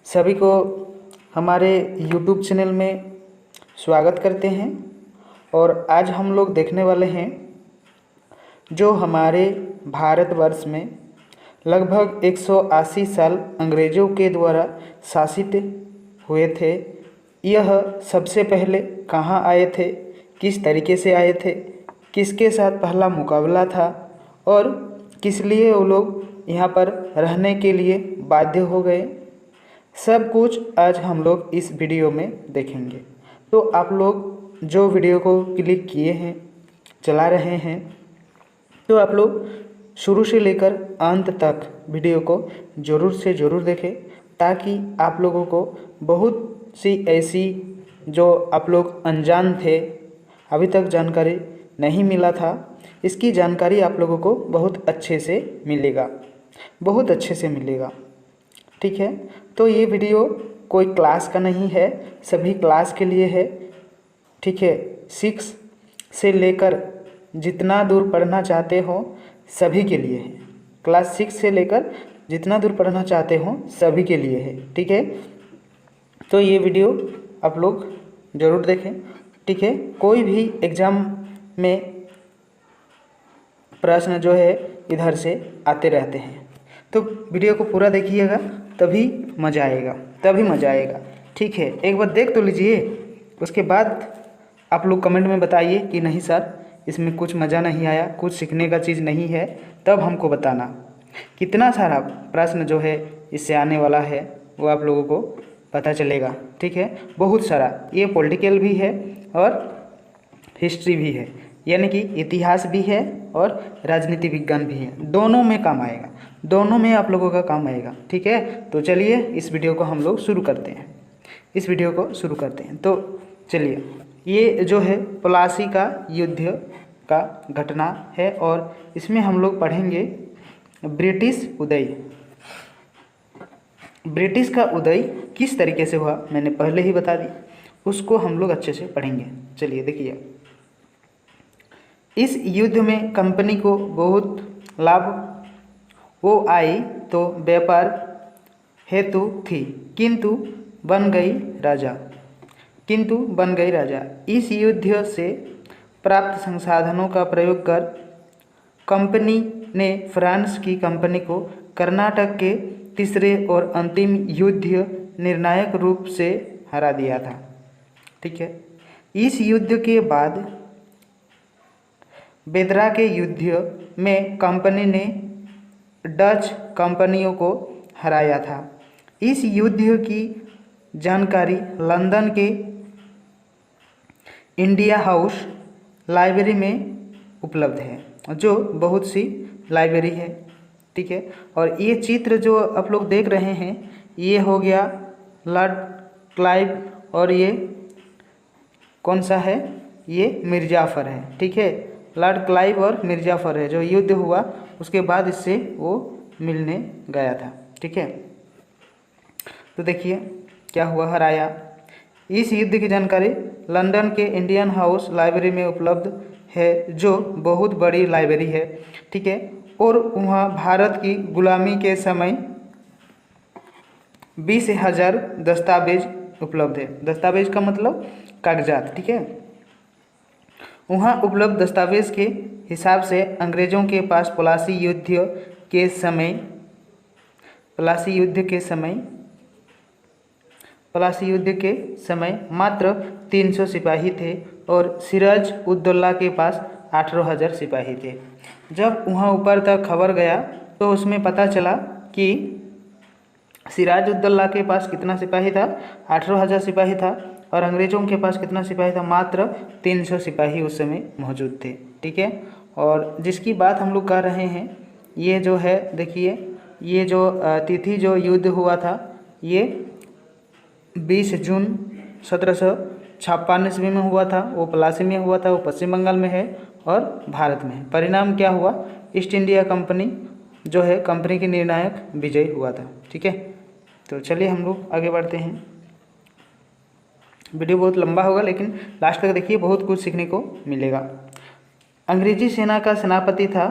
सभी को हमारे YouTube चैनल में स्वागत करते हैं। और आज हम लोग देखने वाले हैं जो हमारे भारतवर्ष में लगभग 180 साल अंग्रेज़ों के द्वारा शासित हुए थे। यह सबसे पहले कहाँ आए थे, किस तरीके से आए थे, किसके साथ पहला मुकाबला था और किस लिए वो लोग यहाँ पर रहने के लिए बाध्य हो गए, सब कुछ आज हम लोग इस वीडियो में देखेंगे। तो आप लोग जो वीडियो को क्लिक किए हैं, चला रहे हैं, तो आप लोग शुरू से लेकर अंत तक वीडियो को ज़रूर से ज़रूर देखें, ताकि आप लोगों को बहुत सी ऐसी जो आप लोग अनजान थे, अभी तक जानकारी नहीं मिला था, इसकी जानकारी आप लोगों को बहुत अच्छे से मिलेगा, बहुत अच्छे से मिलेगा। ठीक है, तो ये वीडियो कोई क्लास का नहीं है, सभी क्लास के लिए है। ठीक है, 6 से लेकर जितना दूर पढ़ना चाहते हो सभी के लिए है। क्लास 6 से लेकर जितना दूर पढ़ना चाहते हो सभी के लिए है। ठीक है, तो ये वीडियो आप लोग ज़रूर देखें। ठीक है, कोई भी एग्ज़ाम में प्रश्न जो है इधर से आते रहते हैं, तो वीडियो को पूरा देखिएगा, तभी मज़ा आएगा, तभी मज़ा आएगा। ठीक है, एक बार देख तो लीजिए, उसके बाद आप लोग कमेंट में बताइए कि नहीं सर इसमें कुछ मज़ा नहीं आया, कुछ सीखने का चीज़ नहीं है, तब हमको बताना। कितना सारा प्रश्न जो है इससे आने वाला है वो आप लोगों को पता चलेगा। ठीक है, बहुत सारा, ये पॉलिटिकल भी है और हिस्ट्री भी है, यानी कि इतिहास भी है और राजनीति विज्ञान भी है। दोनों में काम आएगा, दोनों में आप लोगों का काम आएगा। ठीक है, तो चलिए इस वीडियो को हम लोग शुरू करते हैं, इस वीडियो को शुरू करते हैं। तो चलिए, ये जो है प्लासी का युद्ध का घटना है और इसमें हम लोग पढ़ेंगे ब्रिटिश उदय। ब्रिटिश का उदय किस तरीके से हुआ मैंने पहले ही बता दी, उसको हम लोग अच्छे से पढ़ेंगे। चलिए देखिए, इस युद्ध में कंपनी को बहुत लाभ वो आई तो व्यापार हेतु थी, किंतु बन गई राजा। इस युद्ध से प्राप्त संसाधनों का प्रयोग कर कंपनी ने फ्रांस की कंपनी को कर्नाटक के तीसरे और अंतिम युद्ध निर्णायक रूप से हरा दिया था। ठीक है, इस युद्ध के बाद बेदरा के युद्ध में कंपनी ने डच कंपनियों को हराया था। इस युद्ध की जानकारी लंदन के इंडिया हाउस लाइब्रेरी में उपलब्ध है, जो बहुत सी लाइब्रेरी है। ठीक है, और ये चित्र जो आप लोग देख रहे हैं, ये हो गया लॉर्ड क्लाइव और ये कौन सा है, ये मिर्जाफर है। ठीक है, लॉर्ड क्लाइव और मिर्जाफर है, जो युद्ध हुआ उसके बाद इससे वो मिलने गया था। ठीक है, तो देखिए क्या हुआ, हराया। इस युद्ध की जानकारी लंदन के इंडियन हाउस लाइब्रेरी में उपलब्ध है, जो बहुत बड़ी लाइब्रेरी है। ठीक है, और वहाँ भारत की गुलामी के समय 20,000 दस्तावेज उपलब्ध है। दस्तावेज का मतलब कागजात। ठीक है, वहाँ उपलब्ध दस्तावेज के हिसाब से अंग्रेज़ों के पास प्लासी युद्ध के समय मात्र 300 सिपाही थे और सिराज उद्दौला के पास 18,000 सिपाही थे। जब वहाँ ऊपर तक खबर गया तो उसमें पता चला कि सिराज उद्दौला के पास कितना सिपाही था, 18,000 सिपाही था, और अंग्रेज़ों के पास कितना सिपाही था, मात्र 300 सिपाही उस समय मौजूद थे। ठीक है, और जिसकी बात हम लोग कर रहे हैं, ये जो है देखिए, ये जो तिथि जो युद्ध हुआ था, ये 20 जून 1756 ईस्वी में हुआ था। वो प्लासी में हुआ था, वो पश्चिम बंगाल में है और भारत में है। परिणाम क्या हुआ, ईस्ट इंडिया कंपनी जो है कंपनी की निर्णायक विजय हुआ था। ठीक है, तो चलिए हम लोग आगे बढ़ते हैं। वीडियो बहुत लंबा होगा, लेकिन लास्ट तक देखिए, बहुत कुछ सीखने को मिलेगा। अंग्रेजी सेना का सेनापति था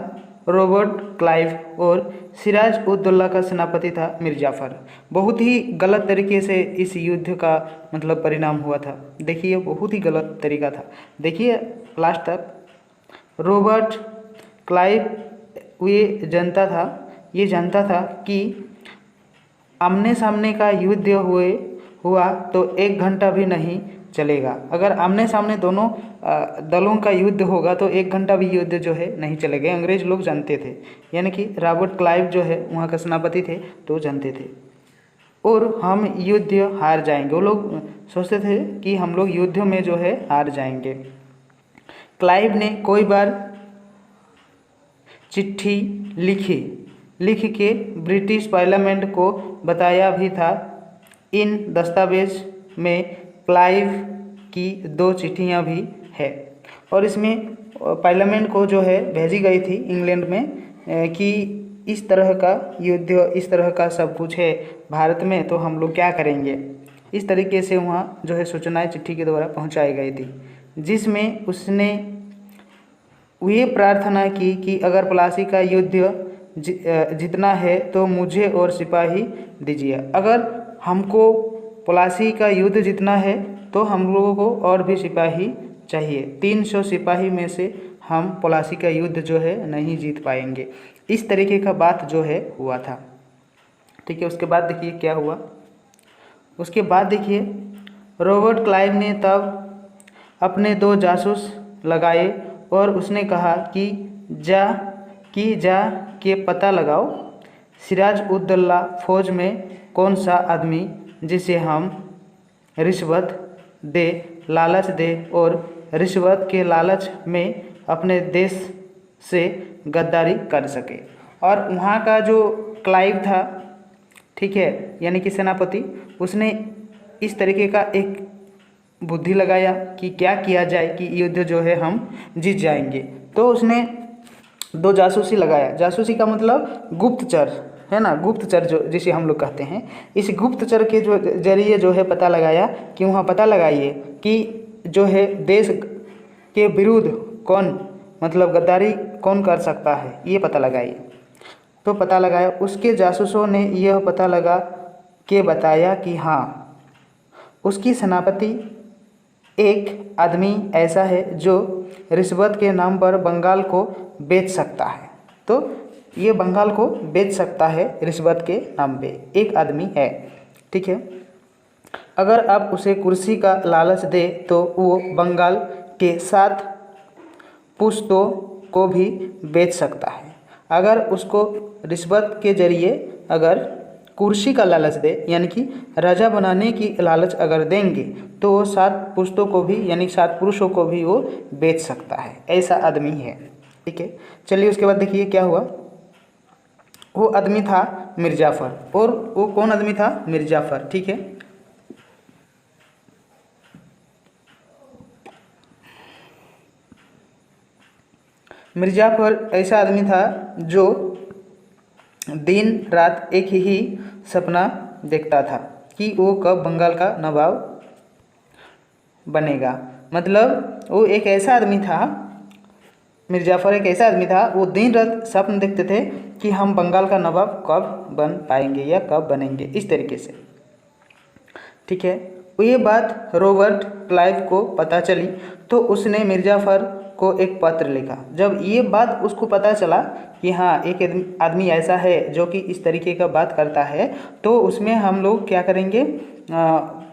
रॉबर्ट क्लाइव और सिराज उद दौला का सेनापति था मीर जाफ़र। बहुत ही गलत तरीके से इस युद्ध का मतलब परिणाम हुआ था। देखिए बहुत ही गलत तरीका था। देखिए लास्ट तक। रॉबर्ट क्लाइव ये जानता था कि आमने सामने का युद्ध हुआ तो 1 घंटा भी नहीं चलेगा। अगर आमने सामने दोनों दलों का युद्ध होगा तो 1 घंटा भी युद्ध जो है नहीं चलेगा। अंग्रेज लोग जानते थे, यानी कि रॉबर्ट क्लाइव जो है वहाँ का सेनापति थे तो जानते थे, और हम युद्ध हार जाएंगे। वो लोग सोचते थे कि हम लोग युद्ध में जो है हार जाएंगे। क्लाइव ने कई बार चिट्ठी लिख के ब्रिटिश पार्लियामेंट को बताया भी था। इन दस्तावेज में क्लाइव की 2 चिट्ठियाँ भी है, और इसमें पार्लियामेंट को जो है भेजी गई थी इंग्लैंड में कि इस तरह का युद्ध, इस तरह का सब कुछ है भारत में, तो हम लोग क्या करेंगे। इस तरीके से वहाँ जो है सूचनाएं चिट्ठी के द्वारा पहुँचाई गई थी, जिसमें उसने ये प्रार्थना की कि अगर प्लासी का युद्ध जीतना है तो मुझे और सिपाही दीजिए। अगर हमको प्लासी का युद्ध जीतना है तो हम लोगों को और भी सिपाही चाहिए। 300 सिपाही में से हम प्लासी का युद्ध जो है नहीं जीत पाएंगे। इस तरीके का बात जो है हुआ था। ठीक है, उसके बाद देखिए क्या हुआ। उसके बाद देखिए रॉबर्ट क्लाइव ने तब अपने 2 जासूस लगाए और उसने कहा कि जा के पता लगाओ सिराज उद दौला फौज में कौन सा आदमी जिसे हम लालच दे और रिश्वत के लालच में अपने देश से गद्दारी कर सके। और वहाँ का जो क्लाइव था, ठीक है, यानी कि सेनापति, उसने इस तरीके का एक बुद्धि लगाया कि क्या किया जाए कि युद्ध जो है हम जीत जाएंगे। तो उसने 2 जासूसी लगाया। जासूसी का मतलब गुप्तचर है ना, गुप्तचर जो जिसे हम लोग कहते हैं। इस गुप्तचर के जो जरिए जो है पता लगाया कि वहाँ पता लगाइए कि जो है देश के विरुद्ध कौन मतलब गद्दारी कौन कर सकता है, ये पता लगाइए। तो पता लगाया। उसके जासूसों ने यह पता लगा के बताया कि हाँ, उसकी सेनापति एक आदमी ऐसा है जो रिश्वत के नाम पर बंगाल को बेच सकता है। तो ये बंगाल को बेच सकता है रिश्वत के नाम पे, एक आदमी है। ठीक है, अगर आप उसे कुर्सी का लालच दे तो वो बंगाल के 7 पुश्तों को भी बेच सकता है। अगर उसको रिश्वत के जरिए अगर कुर्सी का लालच दे, यानी कि राजा बनाने की लालच अगर देंगे तो वो 7 पुश्तों को भी, यानी 7 पुरुषों को भी वो बेच सकता है। ऐसा आदमी है। ठीक है, चलिए उसके बाद देखिए क्या हुआ। वो आदमी था मीर जाफ़र। और वो कौन आदमी था? मीर जाफ़र। ठीक है, मीर जाफ़र ऐसा आदमी था जो दिन रात एक ही सपना देखता था कि वो कब बंगाल का नवाब बनेगा। मतलब वो एक ऐसा आदमी था, मीर जाफ़र एक ऐसा आदमी था, वो दिन रात स्वप्न देखते थे कि हम बंगाल का नवाब कब बन पाएंगे या कब बनेंगे, इस तरीके से। ठीक है, ये बात रॉबर्ट क्लाइव को पता चली तो उसने मीर जाफ़र को एक पत्र लिखा। जब ये बात उसको पता चला कि हाँ एक आदमी ऐसा है जो कि इस तरीके का बात करता है, तो उसमें हम लोग क्या करेंगे,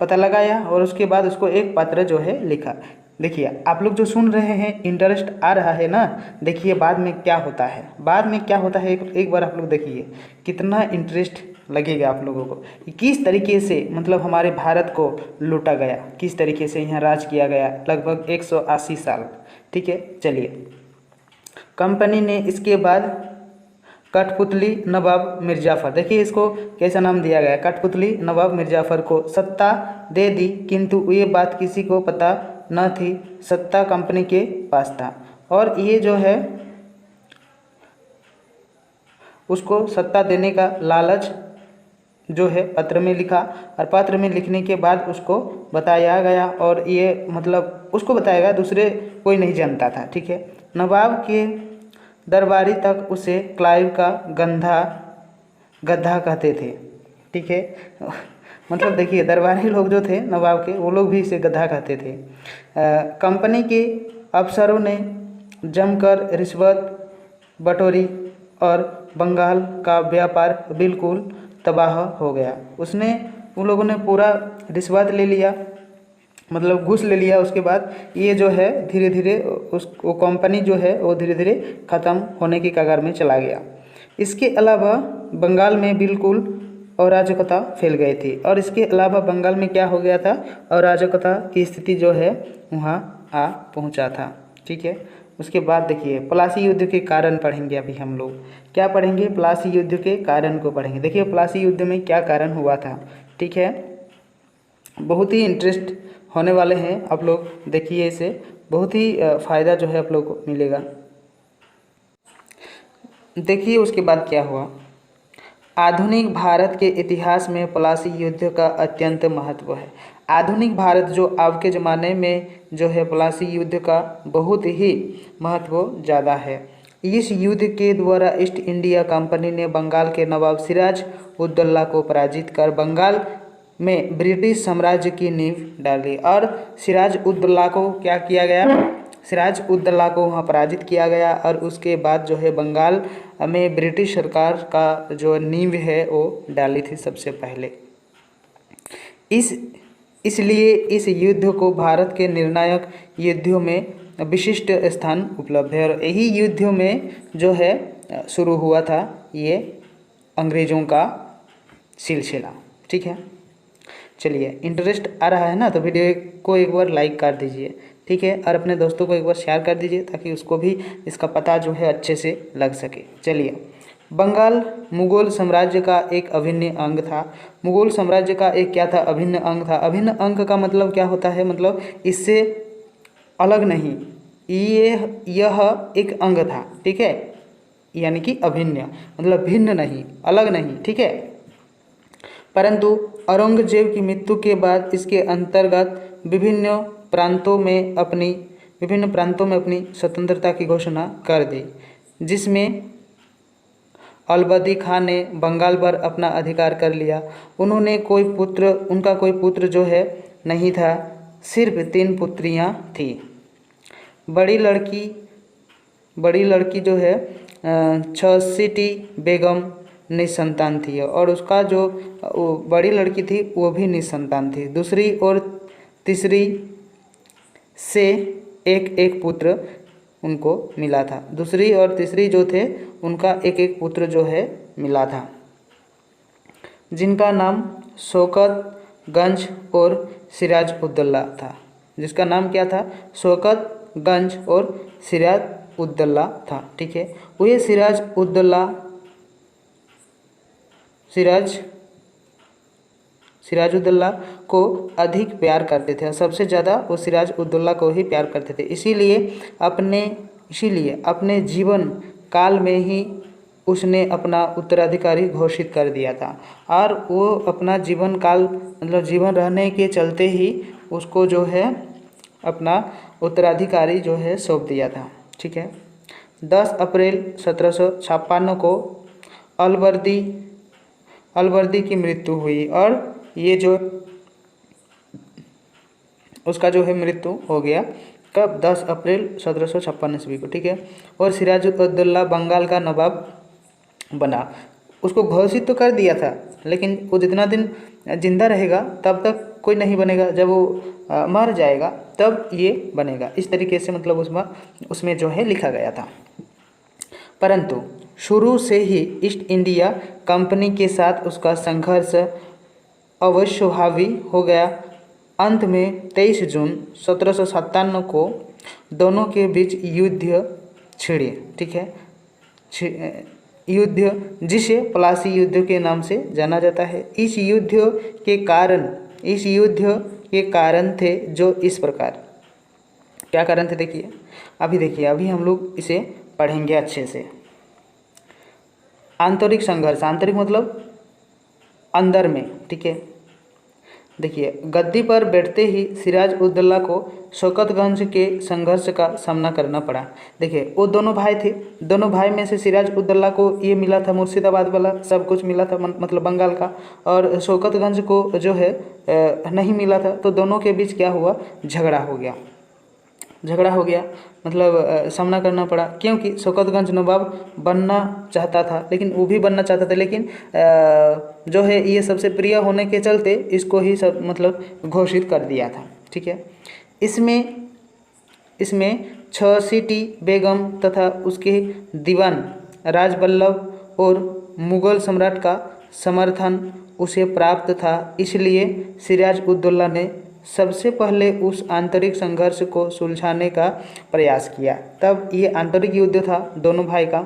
पता लगाया और उसके बाद उसको एक पत्र जो है लिखा। देखिए आप लोग जो सुन रहे हैं इंटरेस्ट आ रहा है ना, देखिए बाद में क्या होता है, बाद में क्या होता है एक बार आप लोग देखिए कितना इंटरेस्ट लगेगा आप लोगों को कि किस तरीके से मतलब हमारे भारत को लूटा गया, किस तरीके से यहाँ राज किया गया लगभग 180 साल। ठीक है, चलिए। कंपनी ने इसके बाद कठपुतली नवाब मीर जाफ़र, देखिए इसको कैसा नाम दिया गया, कठपुतली नवाब मीर जाफ़र को सत्ता दे दी, किंतु ये बात किसी को पता न थी। सत्ता कंपनी के पास था और ये जो है उसको सत्ता देने का लालच जो है पत्र में लिखा, और पत्र में लिखने के बाद उसको बताया गया, और ये मतलब उसको बताया गया, दूसरे कोई नहीं जानता था। ठीक है, नवाब के दरबारी तक उसे क्लाइव का गधा कहते थे। ठीक है, मतलब देखिए दरबारी लोग जो थे नवाब के, वो लोग भी इसे गधा कहते थे। कंपनी के अफसरों ने जमकर रिश्वत बटोरी और बंगाल का व्यापार बिल्कुल तबाह हो गया। उन लोगों ने पूरा रिश्वत ले लिया, मतलब घूस ले लिया। उसके बाद ये जो है धीरे धीरे वो कंपनी जो है वो धीरे धीरे ख़त्म होने की कगार में चला गया। इसके अलावा बंगाल में बिल्कुल अराजकता फैल गई थी, और इसके अलावा बंगाल में क्या हो गया था, अराजकता की स्थिति जो है वहाँ आ पहुँचा था। ठीक है, उसके बाद देखिए प्लासी युद्ध के कारण पढ़ेंगे। अभी हम लोग क्या पढ़ेंगे, प्लासी युद्ध के कारण को पढ़ेंगे। देखिए प्लासी युद्ध में क्या कारण हुआ था। ठीक है, बहुत ही इंटरेस्ट होने वाले हैं आप लोग, देखिए इसे बहुत ही फ़ायदा जो है आप लोग को मिलेगा। देखिए उसके बाद क्या हुआ। आधुनिक भारत के इतिहास में प्लासी युद्ध का अत्यंत महत्व है। आधुनिक भारत जो अब के ज़माने में जो है प्लासी युद्ध का बहुत ही महत्व ज़्यादा है। इस युद्ध के द्वारा ईस्ट इंडिया कंपनी ने बंगाल के नवाब सिराज उद्दौला को पराजित कर बंगाल में ब्रिटिश साम्राज्य की नींव डाली। और सिराज उद्दौला को क्या किया गया, सिराज उद्दौला को वहाँ पराजित किया गया, और उसके बाद जो है बंगाल में ब्रिटिश सरकार का जो नींव है वो डाली थी सबसे पहले। इसलिए इस युद्ध को भारत के निर्णायक युद्धों में विशिष्ट स्थान उपलब्ध है। और यही युद्धों में जो है शुरू हुआ था ये अंग्रेज़ों का सिलसिला। ठीक है, चलिए इंटरेस्ट आ रहा है ना, तो वीडियो को एक बार लाइक कर दीजिए। ठीक है, और अपने दोस्तों को एक बार शेयर कर दीजिए ताकि उसको भी इसका पता जो है अच्छे से लग सके। चलिए, बंगाल मुगल साम्राज्य का एक अभिन्न अंग था। मुगल साम्राज्य का एक क्या था, अभिन्न अंग था। अभिन्न अंग का मतलब क्या होता है, मतलब इससे अलग नहीं, यह एक अंग था। ठीक है, यानी कि अभिन्न मतलब भिन्न नहीं, अलग नहीं। ठीक है, परंतु औरंगजेब की मृत्यु के बाद इसके अंतर्गत विभिन्न प्रांतों में अपनी स्वतंत्रता की घोषणा कर दी, जिसमें अलबदी खान ने बंगाल पर अपना अधिकार कर लिया। उनका कोई पुत्र जो है नहीं था, सिर्फ 3 पुत्रियां थी। बड़ी लड़की जो है छसिटी बेगम निसंतान थी, और उसका जो बड़ी लड़की थी वो भी निसंतान थी। दूसरी और तीसरी से एक पुत्र उनको मिला था। दूसरी और तीसरी जो थे उनका एक पुत्र जो है मिला था, जिनका नाम शौकत गंज और सिराज उद्दौला था। जिसका नाम क्या था, शौकत गंज और सिराज उद्दौला था। ठीक है, वो सिराज उद्दौला को अधिक प्यार करते थे, सबसे ज़्यादा वो सिराज उद्दौला को ही प्यार करते थे। इसीलिए अपने जीवन काल में ही उसने अपना उत्तराधिकारी घोषित कर दिया था, और वो अपना जीवन काल मतलब जीवन रहने के चलते ही उसको जो है अपना उत्तराधिकारी जो है सौंप दिया था। ठीक है, 10 अप्रैल 1756 को अलवर्दी की मृत्यु हुई, और ये जो उसका जो है मृत्यु हो गया कब, 10 अप्रैल 1756 ईस्वी को। ठीक है, और सिराज उद्दौला बंगाल का नवाब बना। उसको घोषित तो कर दिया था, लेकिन वो जितना दिन जिंदा रहेगा तब तक कोई नहीं बनेगा, जब वो मर जाएगा तब ये बनेगा। इस तरीके से मतलब उसमें जो है लिखा गया था। परंतु शुरू से ही ईस्ट इंडिया कंपनी के साथ उसका संघर्ष अवश्यभावी हो गया। अंत में 23 जून 1757 को दोनों के बीच युद्ध छिड़े। ठीक है, युद्ध जिसे प्लासी युद्ध के नाम से जाना जाता है। इस युद्ध के कारण थे जो इस प्रकार, क्या कारण थे देखिए, अभी हम लोग इसे पढ़ेंगे अच्छे से। आंतरिक संघर्ष, आंतरिक मतलब अंदर में। ठीक है, देखिए, गद्दी पर बैठते ही सिराज उद दौला को शौकतगंज के संघर्ष का सामना करना पड़ा। देखिए, वो दोनों भाई थे, दोनों भाई में से सिराज उद दौला को ये मिला था मुर्शिदाबाद वाला सब कुछ मिला था, मतलब बंगाल का, और शौकतगंज को जो है नहीं मिला था। तो दोनों के बीच क्या हुआ, झगड़ा हो गया, मतलब सामना करना पड़ा, क्योंकि शौकतगंज नवाब बनना चाहता था, लेकिन वो भी बनना चाहता था, लेकिन जो है ये सबसे प्रिय होने के चलते इसको ही सब मतलब घोषित कर दिया था। ठीक है, इसमें छसीटी बेगम तथा उसके दीवान राजबल्लभ और मुगल सम्राट का समर्थन उसे प्राप्त था, इसलिए सिराज उद दौला ने सबसे पहले उस आंतरिक संघर्ष को सुलझाने का प्रयास किया। तब ये आंतरिक युद्ध था दोनों भाई का,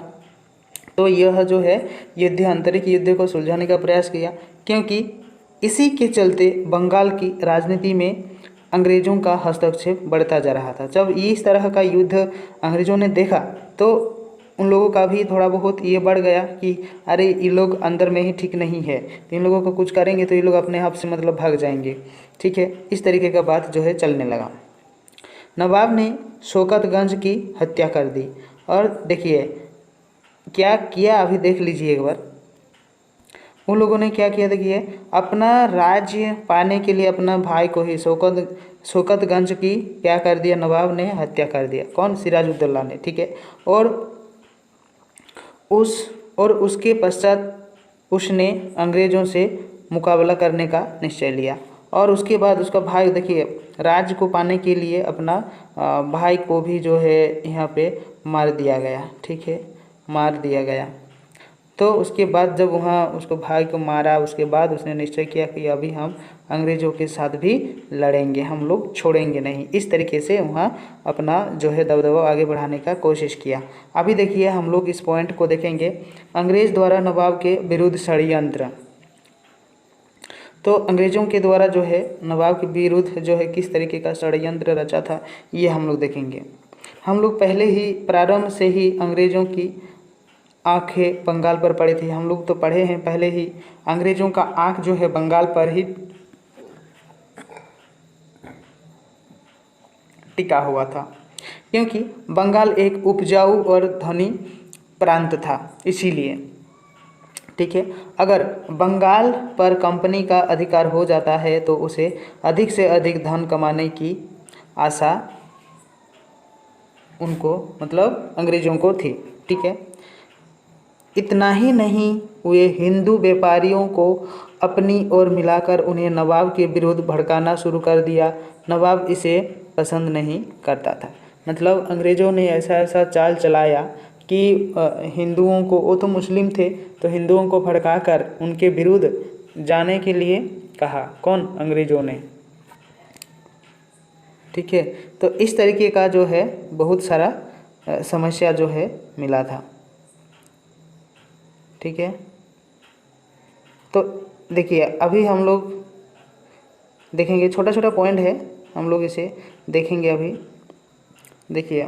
तो यह जो है युद्ध आंतरिक युद्ध को सुलझाने का प्रयास किया, क्योंकि इसी के चलते बंगाल की राजनीति में अंग्रेज़ों का हस्तक्षेप बढ़ता जा रहा था। जब इस तरह का युद्ध अंग्रेज़ों ने देखा तो उन लोगों का भी थोड़ा बहुत ये बढ़ गया कि अरे ये लोग अंदर में ही ठीक नहीं है, तो इन लोगों को कुछ करेंगे तो ये लोग अपने आप से मतलब भाग जाएंगे। ठीक है, इस तरीके का बात जो है चलने लगा। नवाब ने शौकतगंज की हत्या कर दी, और देखिए क्या किया, अभी देख लीजिए एक बार। उन लोगों ने क्या किया, देखिए, अपना राज्य पाने के लिए अपना भाई को ही शौकतगंज की क्या कर दिया, नवाब ने हत्या कर दिया। कौन, सिराज उद दौला ने। ठीक है, और उसके पश्चात उसने अंग्रेज़ों से मुकाबला करने का निश्चय लिया, और उसके बाद उसका भाई, देखिए, राज्य को पाने के लिए अपना भाई को भी जो है यहाँ पे मार दिया गया। ठीक है, मार दिया गया। तो उसके बाद जब वहाँ उसको भाई को मारा, उसके बाद उसने निश्चय किया कि अभी हम अंग्रेज़ों के साथ भी लड़ेंगे, हम लोग छोड़ेंगे नहीं। इस तरीके से वहाँ अपना जो है दबदबा आगे बढ़ाने का कोशिश किया। अभी देखिए हम लोग इस पॉइंट को देखेंगे, अंग्रेज़ द्वारा नवाब के विरुद्ध षड्यंत्र। तो अंग्रेज़ों के द्वारा जो है नवाब के विरुद्ध जो है किस तरीके का षड्यंत्र रचा था, ये हम लोग देखेंगे। हम लोग पहले ही प्रारंभ से ही अंग्रेज़ों की आंखें बंगाल पर पड़ी थी। हम लोग तो पढ़े हैं पहले ही, अंग्रेज़ों का आंख जो है बंगाल पर ही टिका हुआ था, क्योंकि बंगाल एक उपजाऊ और धनी प्रांत था, इसीलिए। ठीक है, अगर बंगाल पर कंपनी का अधिकार हो जाता है तो उसे अधिक से अधिक धन कमाने की आशा उनको, मतलब अंग्रेज़ों को थी। ठीक है, इतना ही नहीं, वे हिंदू व्यापारियों को अपनी ओर मिलाकर उन्हें नवाब के विरुद्ध भड़काना शुरू कर दिया। नवाब इसे पसंद नहीं करता था, मतलब अंग्रेज़ों ने ऐसा चाल चलाया कि हिंदुओं को, वो तो मुस्लिम थे, तो हिंदुओं को भड़काकर उनके विरुद्ध जाने के लिए कहा। कौन, अंग्रेज़ों ने। ठीक है, तो इस तरीके का जो है बहुत सारा समस्या जो है मिला था। ठीक है, तो देखिए अभी हम लोग देखेंगे, छोटा छोटा पॉइंट है, हम लोग इसे देखेंगे अभी। देखिए,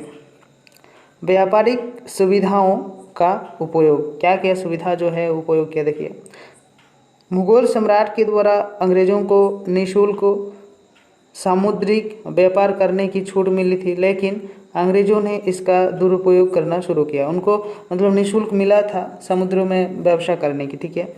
व्यापारिक सुविधाओं का उपयोग, क्या क्या सुविधा जो है उपयोग किया। देखिए, मुगल सम्राट के द्वारा अंग्रेज़ों को निःशुल्क सामुद्रिक व्यापार करने की छूट मिली थी, लेकिन अंग्रेज़ों ने इसका दुरुपयोग करना शुरू किया। उनको मतलब निःशुल्क मिला था समुद्रों में व्यवसाय करने की। ठीक है,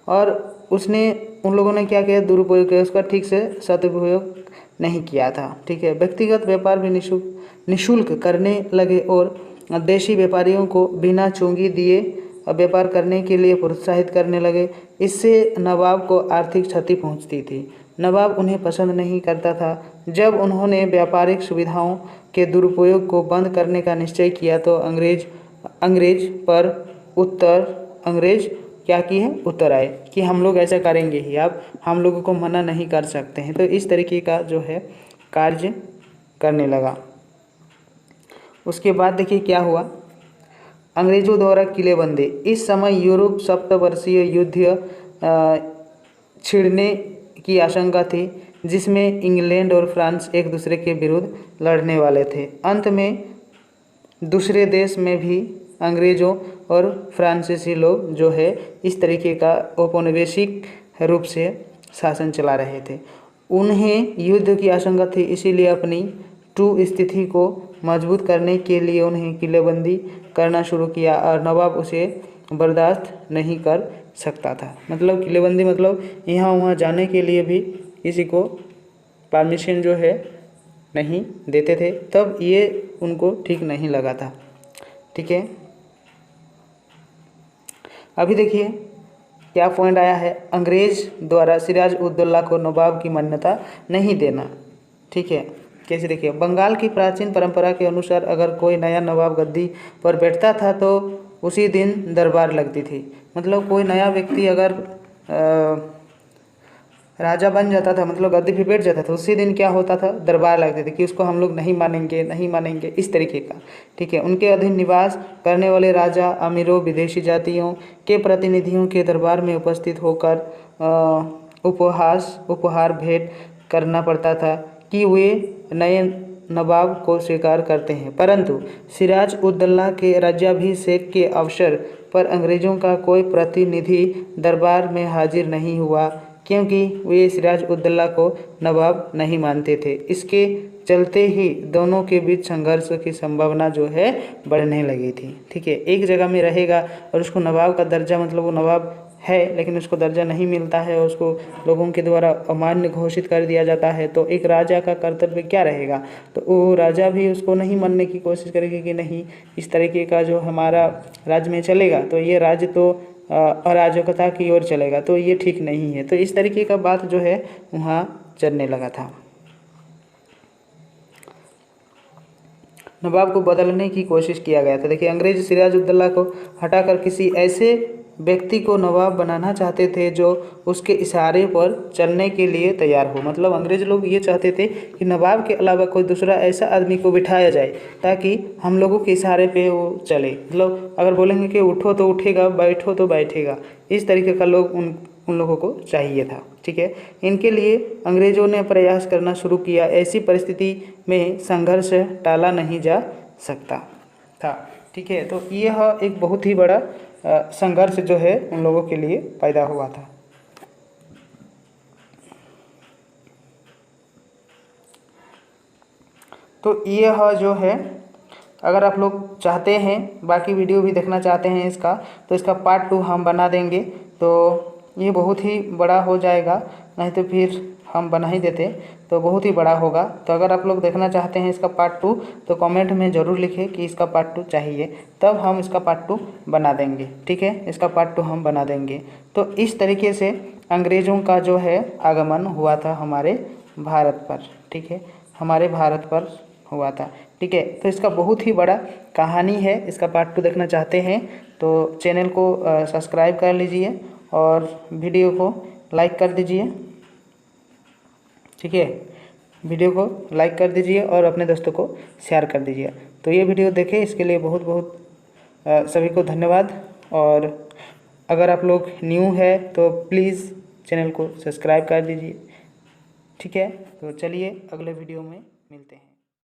और उन लोगों ने क्या किया, दुरुपयोग किया, उसका ठीक से सदुपयोग नहीं किया था। ठीक है, व्यक्तिगत व्यापार भी निःशुल्क करने लगे और देशी व्यापारियों को बिना चूंगी दिए व्यापार करने के लिए प्रोत्साहित करने लगे। इससे नवाब को आर्थिक क्षति पहुंचती थी। नवाब उन्हें पसंद नहीं करता था। जब उन्होंने व्यापारिक सुविधाओं के दुरुपयोग को बंद करने का निश्चय किया तो अंग्रेज क्या किए, उत्तर आए कि हम लोग ऐसा करेंगे ही, अब हम लोगों को मना नहीं कर सकते हैं। तो इस तरीके का जो है कार्य करने लगा। उसके बाद देखिए क्या हुआ, अंग्रेज़ों द्वारा किलेबंदी। इस समय यूरोप सप्तवर्षीय युद्ध छिड़ने की आशंका थी, जिसमें इंग्लैंड और फ्रांस एक दूसरे के विरुद्ध लड़ने वाले थे। अंत में दूसरे देश में भी अंग्रेज़ों और फ्रांसीसी लोग जो है इस तरीके का औपनिवेशिक रूप से शासन चला रहे थे। उन्हें युद्ध की आशंका थी, इसीलिए अपनी स्थिति को मजबूत करने के लिए उन्हें किलेबंदी करना शुरू किया और नवाब उसे बर्दाश्त नहीं कर सकता था। मतलब किलेबंदी मतलब यहाँ वहाँ जाने के लिए भी किसी को परमिशन जो है नहीं देते थे, तब ये उनको ठीक नहीं लगा था। ठीक है, अभी देखिए क्या पॉइंट आया है, अंग्रेज द्वारा सिराज उद दौला को नवाब की मान्यता नहीं देना। ठीक है, कैसे देखिए, बंगाल की प्राचीन परंपरा के अनुसार अगर कोई नया नवाब गद्दी पर बैठता था तो उसी दिन दरबार लगती थी। मतलब कोई नया व्यक्ति अगर राजा बन जाता था, मतलब गद्दी पे बैठ जाता था, उसी दिन क्या होता था, दरबार लगते थे कि उसको हम लोग नहीं मानेंगे, नहीं मानेंगे, इस तरीके का। ठीक है, उनके अधीन निवास करने वाले राजा, अमीरों, विदेशी जातियों के प्रतिनिधियों के दरबार में उपस्थित होकर उपहार भेंट करना पड़ता था कि वे नए नवाब को स्वीकार करते हैं। परंतु सिराज उद दौला के राज्याभिषेक के अवसर पर अंग्रेजों का कोई प्रतिनिधि दरबार में हाजिर नहीं हुआ, क्योंकि वे सिराज उद दौला को नवाब नहीं मानते थे। इसके चलते ही दोनों के बीच संघर्ष की संभावना जो है बढ़ने लगी थी। ठीक है, एक जगह में रहेगा और उसको नवाब का दर्जा, मतलब वो नवाब है लेकिन उसको दर्जा नहीं मिलता है, उसको लोगों के द्वारा अमान्य घोषित कर दिया जाता है, तो एक राजा का कर्तव्य क्या रहेगा, तो वो राजा भी उसको नहीं मानने की कोशिश करेगी कि नहीं, इस तरीके का जो हमारा राज्य में चलेगा तो ये राज्य तो अराजकता की ओर चलेगा, तो ये ठीक नहीं है। तो इस तरीके का बात जो है वहाँ चलने लगा था। नवाब को बदलने की कोशिश किया गया था। देखिए, अंग्रेज सिराज उद दौला को हटाकर किसी ऐसे व्यक्ति को नवाब बनाना चाहते थे जो उसके इशारे पर चलने के लिए तैयार हो। मतलब अंग्रेज लोग ये चाहते थे कि नवाब के अलावा कोई दूसरा ऐसा आदमी को बिठाया जाए ताकि हम लोगों के इशारे पे वो चले। मतलब अगर बोलेंगे कि उठो तो उठेगा, बैठो तो बैठेगा, इस तरीके का लोग उन लोगों को चाहिए था। ठीक है, इनके लिए अंग्रेज़ों ने प्रयास करना शुरू किया। ऐसी परिस्थिति में संघर्ष टाला नहीं जा सकता था। ठीक है, तो यह एक बहुत ही बड़ा संघर्ष जो है उन लोगों के लिए पैदा हुआ था। तो यह जो है, अगर आप लोग चाहते हैं बाकी वीडियो भी देखना चाहते हैं इसका, तो इसका पार्ट 2 हम बना देंगे। तो ये बहुत ही बड़ा हो जाएगा, नहीं तो फिर हम बना ही देते तो बहुत ही बड़ा होगा। तो अगर आप लोग देखना चाहते हैं इसका पार्ट 2 तो कमेंट में ज़रूर लिखें कि इसका पार्ट 2 चाहिए, तब हम इसका पार्ट 2 बना देंगे। ठीक है, इसका पार्ट 2 हम बना देंगे। तो इस तरीके से अंग्रेज़ों का जो है आगमन हुआ था हमारे भारत पर। ठीक है, हमारे भारत पर हुआ था। ठीक है, तो इसका बहुत ही बड़ा कहानी है। इसका पार्ट 2 देखना चाहते हैं तो चैनल को सब्सक्राइब कर लीजिए और वीडियो को लाइक कर दीजिए। ठीक है, वीडियो को लाइक कर दीजिए और अपने दोस्तों को शेयर कर दीजिए। तो ये वीडियो देखें, इसके लिए बहुत बहुत सभी को धन्यवाद। और अगर आप लोग न्यू है तो प्लीज़ चैनल को सब्सक्राइब कर दीजिए। ठीक है, तो चलिए अगले वीडियो में मिलते हैं।